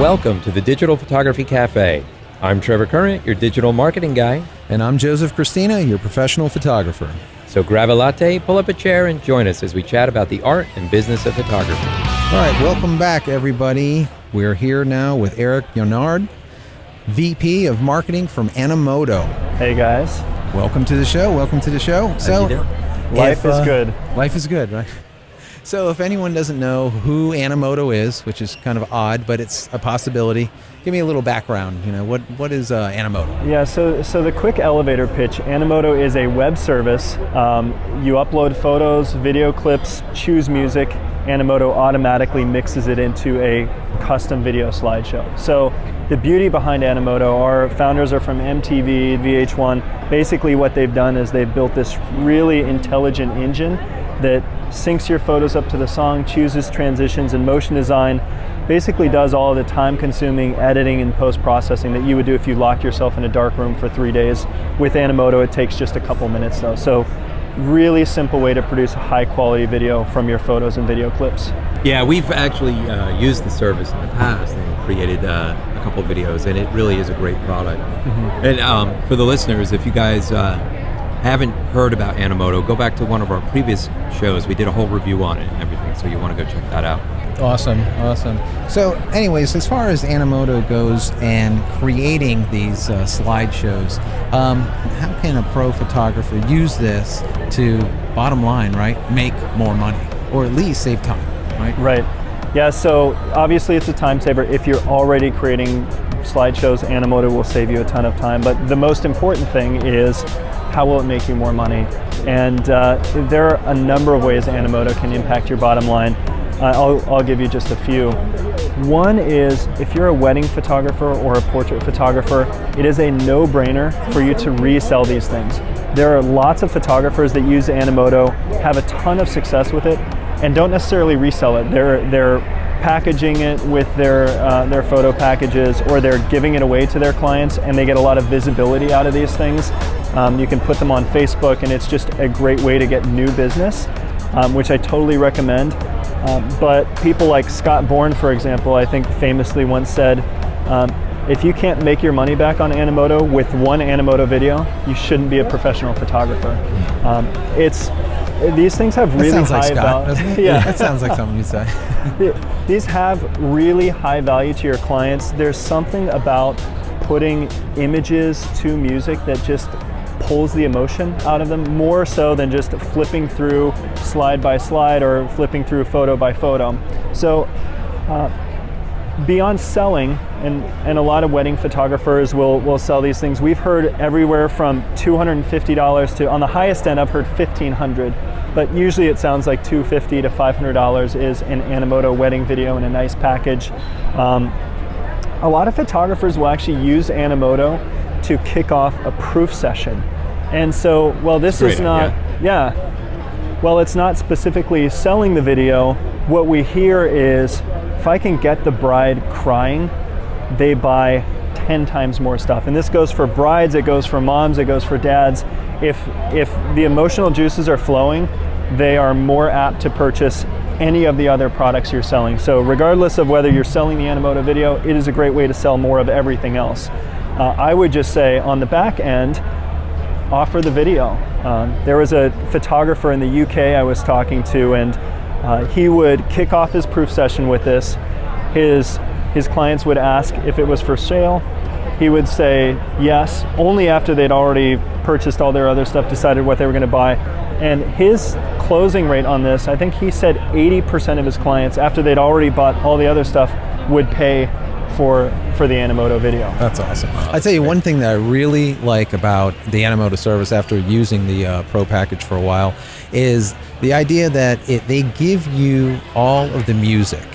Welcome to the Digital Photography Cafe. I'm Trevor Current, your digital marketing guy. And I'm Joseph Cristina, your professional photographer. So grab a latte, pull up a chair, and join us as we chat about the art and business of photography. All right, welcome back, everybody. We're here now with Erik Bjornard, VP of Marketing from Animoto. Hey, guys. Welcome to the show. How you doing? Life is good. Life is good, right? So if anyone doesn't know who Animoto is, which is kind of odd, but it's a possibility, give me a little background. You know, what is Animoto? Yeah, so the quick elevator pitch, Animoto is a web service. You upload photos, video clips, choose music. Animoto automatically mixes it into a custom video slideshow. So the beauty behind Animoto, our founders are from MTV, VH1. Basically what they've done is they've built this really intelligent engine that syncs your photos up to the song, chooses transitions and motion design, basically does all the time-consuming editing and post-processing that you would do if you locked yourself in a dark room for 3 days. With Animoto, it takes just a couple minutes though. So really simple way to produce a high-quality video from your photos and video clips. Yeah, we've actually used the service in the past and created a couple videos, and it really is a great product. Mm-hmm. And for the listeners, if you guys haven't heard about Animoto, go back to one of our previous shows. We did a whole review on it and everything, so you want to go check that out. Awesome. So anyways, as far as Animoto goes and creating these slideshows, how can a pro photographer use this to, bottom line, right, make more money, or at least save time, right? Right. Yeah, so obviously it's a time saver. If you're already creating slideshows, Animoto will save you a ton of time, but the most important thing is how will it make you more money? And there are a number of ways Animoto can impact your bottom line. I'll give you just a few. One is, if you're a wedding photographer or a portrait photographer, it is a no-brainer for you to resell these things. There are lots of photographers that use Animoto, have a ton of success with it, and don't necessarily resell it. They're packaging it with their photo packages, or they're giving it away to their clients, and they get a lot of visibility out of these things. You can put them on Facebook, and it's just a great way to get new business, which I totally recommend. But people like Scott Bourne, for example, I think famously once said, if you can't make your money back on Animoto with one Animoto video, you shouldn't be a professional photographer. These things have really sounds like high Scott, value. doesn't it? Yeah, That sounds like something you'd say. These have really high value to your clients. There's something about putting images to music that just pulls the emotion out of them, more so than just flipping through slide by slide or flipping through photo by photo. So beyond selling, and a lot of wedding photographers will sell these things. We've heard everywhere from $250 to, on the highest end, I've heard $1,500. But usually it sounds like $250 to $500 is an Animoto wedding video in a nice package. A lot of photographers will actually use Animoto to kick off a proof session. And so, well, this is not, well, it's not specifically selling the video. What we hear is, if I can get the bride crying, they buy 10 times more stuff. And this goes for brides, it goes for moms, it goes for dads. If the emotional juices are flowing, they are more apt to purchase any of the other products you're selling. So regardless of whether you're selling the Animoto video, it is a great way to sell more of everything else. I would just say, on the back end, offer the video. There was a photographer in the UK I was talking to, and he would kick off his proof session with this. His clients would ask if it was for sale. He would say yes, only after they'd already purchased all their other stuff, decided what they were going to buy. And his closing rate on this, I think he said 80% of his clients, after they'd already bought all the other stuff, would pay for the Animoto video. That's awesome. I tell you, one thing that I really like about the Animoto service after using the Pro package for a while is the idea that they give you all of the music.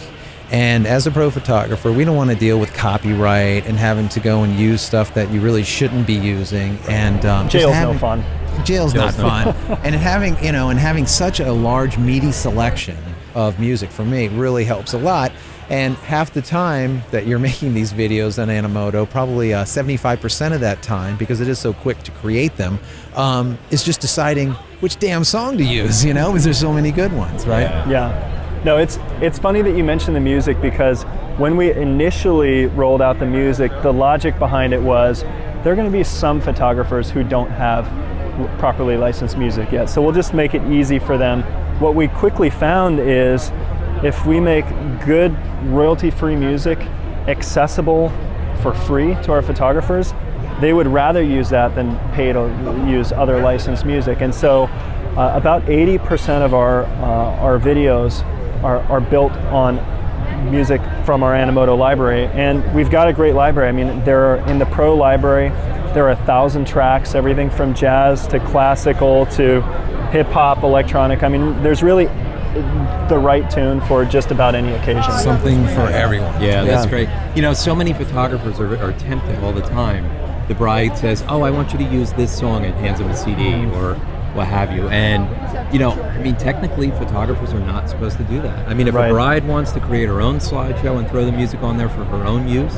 And as a pro photographer, we don't want to deal with copyright and having to go and use stuff that you really shouldn't be using. And jail's no fun. Jail's not fun. And having such a large, meaty selection of music, for me, really helps a lot. And half the time that you're making these videos on Animoto, probably 75% of that time, because it is so quick to create them, is just deciding which damn song to use, because there's so many good ones, right? Yeah. No, it's funny that you mentioned the music, because when we initially rolled out the music, the logic behind it was there are going to be some photographers who don't have properly licensed music yet. So we'll just make it easy for them. What we quickly found is if we make good royalty-free music accessible for free to our photographers, they would rather use that than pay to use other licensed music. And so about 80% of our videos are built on music from our Animoto library, and we've got a great library. I mean, in the Pro library, there are 1,000 tracks, everything from jazz to classical to hip hop, electronic. I mean, there's really the right tune for just about any occasion. Something for everyone. Yeah, that's great. You know, so many photographers are tempted all the time. The bride says, "Oh, I want you to use this song," and hands them a CD or what have you. And you know, I mean, technically, photographers are not supposed to do that. I mean, if a bride wants to create her own slideshow and throw the music on there for her own use,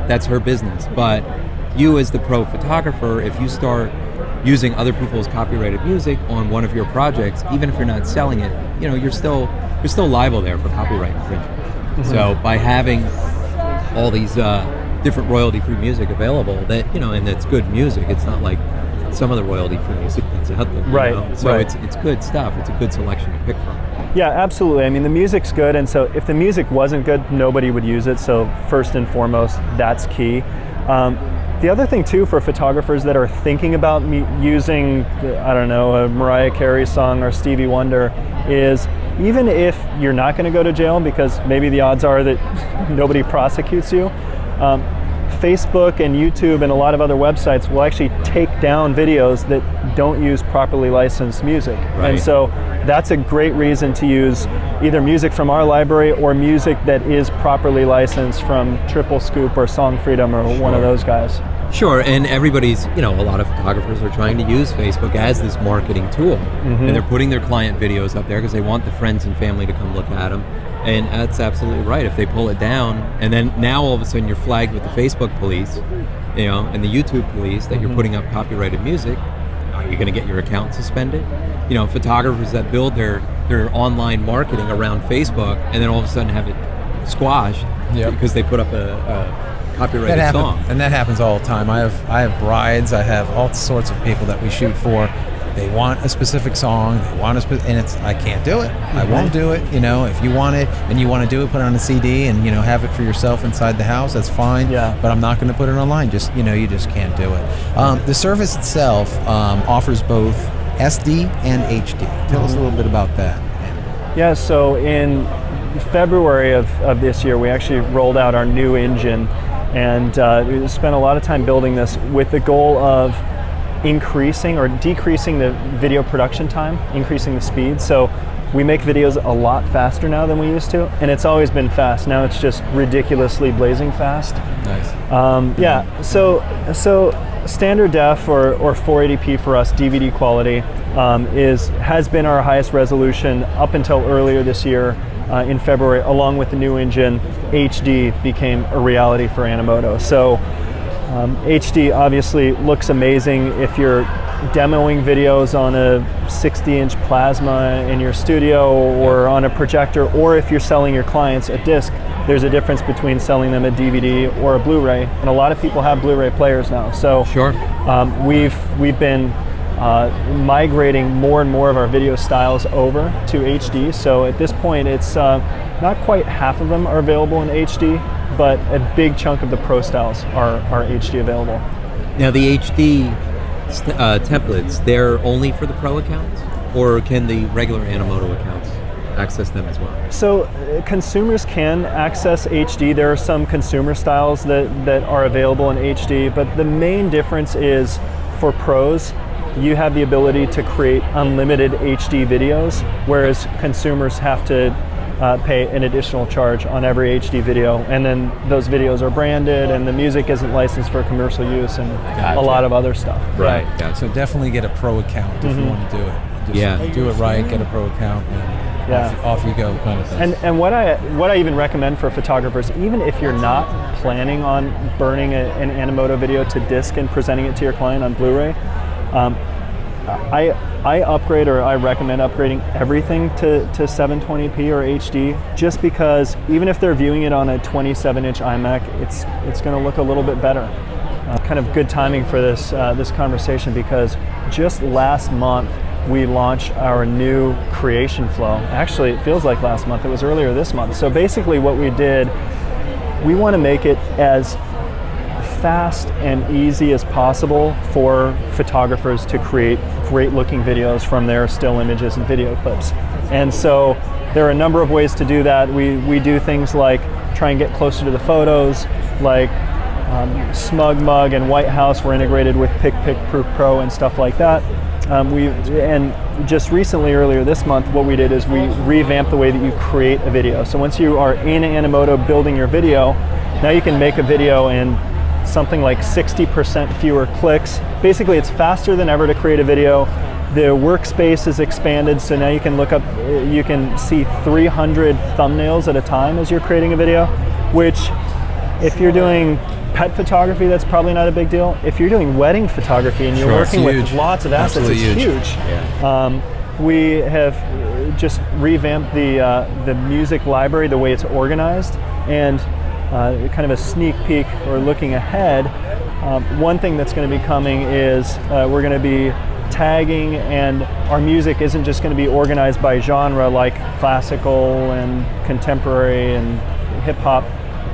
that's her business. But you, as the pro photographer, if you start using other people's copyrighted music on one of your projects, even if you're not selling it, you know, you're still liable there for copyright infringement. So by having all these different royalty-free music available, that, you know, and it's good music, it's not like some of the royalty-free music that's out there. Right. You know? So it's good stuff. It's a good selection to pick from. Yeah, absolutely. I mean, the music's good, and so if the music wasn't good, nobody would use it. So first and foremost, that's key. The other thing too, for photographers that are thinking about using, I don't know, a Mariah Carey song or Stevie Wonder, is even if you're not going to go to jail, because maybe the odds are that nobody prosecutes you, Facebook and YouTube and a lot of other websites will actually take down videos that don't use properly licensed music. Right. And so that's a great reason to use either music from our library or music that is properly licensed from Triple Scoop or Song Freedom or one of those guys. Sure, and everybody's, you know, a lot of photographers are trying to use Facebook as this marketing tool. And they're putting their client videos up there because they want the friends and family to come look at them. And that's absolutely right. If they pull it down, and then now all of a sudden you're flagged with the Facebook police, you know, and the YouTube police that you're putting up copyrighted music, are you going to get your account suspended? You know, photographers that build their online marketing around Facebook and then all of a sudden have it squashed because they put up a copyrighted song. And that happens all the time. I have brides, I have all sorts of people that we shoot for. They want a specific song, and I can't do it. I won't do it. You know, if you want it and you want to do it, put it on a CD and, you know, have it for yourself inside the house, that's fine. Yeah. But I'm not going to put it online. You just can't do it. The service itself offers both SD and HD. Tell us a little bit about that. Yeah, so in February of this year, we actually rolled out our new engine, and we spent a lot of time building this with the goal of increasing or decreasing the video production time, increasing the speed. So we make videos a lot faster now than we used to, and it's always been fast. Now it's just ridiculously blazing fast. Nice. Yeah, so standard def or 480p for us, DVD quality, has been our highest resolution up until earlier this year. In February, along with the new engine, HD became a reality for Animoto. So HD obviously looks amazing if you're demoing videos on a 60-inch plasma in your studio or on a projector, or if you're selling your clients a disc. There's a difference between selling them a DVD or a Blu-ray, and a lot of people have Blu-ray players now. So we've been migrating more and more of our video styles over to HD. So at this point, it's not quite half of them are available in HD, but a big chunk of the Pro styles are HD available. Now the HD templates, they're only for the Pro accounts, or can the regular Animoto accounts access them as well? So consumers can access HD. There are some consumer styles that are available in HD, but the main difference is for pros, you have the ability to create unlimited HD videos, whereas consumers have to pay an additional charge on every HD video, and then those videos are branded and the music isn't licensed for commercial use and a lot of other stuff. Right. So definitely get a Pro account if you want to do it. Just do it right, get a Pro account, and off you go, kind of thing. And what I even recommend for photographers, even if you're not planning on burning an Animoto video to disc and presenting it to your client on Blu-ray, I recommend upgrading everything to 720p or HD, just because even if they're viewing it on a 27-inch iMac, it's going to look a little bit better. Kind of good timing for this conversation, because just last month we launched our new creation flow. Actually, it feels like last month. It was earlier this month. So basically what we did, we want to make it as fast and easy as possible for photographers to create great looking videos from their still images and video clips. And so there are a number of ways to do that. We do things like try and get closer to the photos, like Smug Mug and White House were integrated with Pick Pro and stuff like that. And just recently, earlier this month, what we did is we revamped the way that you create a video. So once you are in Animoto building your video, now you can make a video in something like 60% fewer clicks. Basically, it's faster than ever to create a video. The workspace is expanded, so now you can see 300 thumbnails at a time as you're creating a video, which if you're doing pet photography, that's probably not a big deal. If you're doing wedding photography and you're working with lots of assets, it's huge. Yeah. We have just revamped the music library, the way it's organized, and kind of a sneak peek or looking ahead. One thing that's going to be coming is we're going to be tagging, and our music isn't just going to be organized by genre like classical and contemporary and hip hop,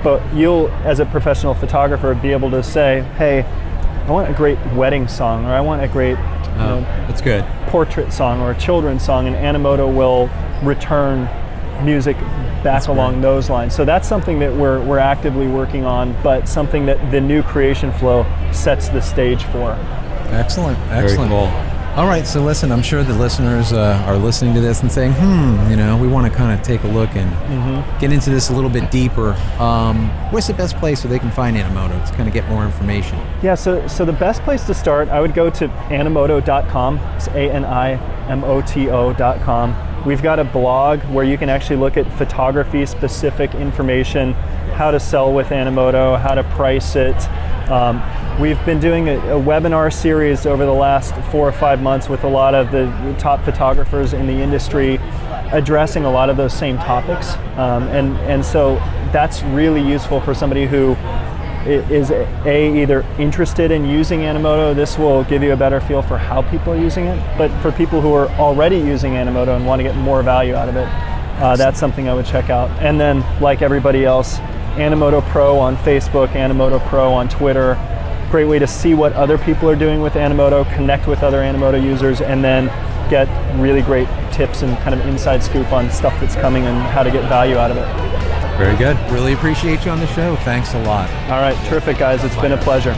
but you'll, as a professional photographer, be able to say, hey, I want a great wedding song, or I want a great that's good. portrait song or a children's song, and Animoto will return music back along those lines. So that's something that we're actively working on, but something that the new creation flow sets the stage for. Excellent. Very cool. All right, so listen, I'm sure the listeners are listening to this and saying, we want to kind of take a look and get into this a little bit deeper. What's the best place where they can find Animoto to kind of get more information? Yeah, so the best place to start, I would go to animoto.com. It's ANIMOTO.com. We've got a blog where you can actually look at photography-specific information, how to sell with Animoto, how to price it. We've been doing a webinar series over the last 4 or 5 months with a lot of the top photographers in the industry, addressing a lot of those same topics. And so that's really useful for somebody who is either interested in using Animoto. This will give you a better feel for how people are using it. But for people who are already using Animoto and want to get more value out of it, that's something I would check out. And then, like everybody else, Animoto Pro on Facebook, Animoto Pro on Twitter. Great way to see what other people are doing with Animoto, connect with other Animoto users, and then get really great tips and kind of inside scoop on stuff that's coming and how to get value out of it. Very good. Really appreciate you on the show. Thanks a lot. All right, terrific, guys. It's been a pleasure.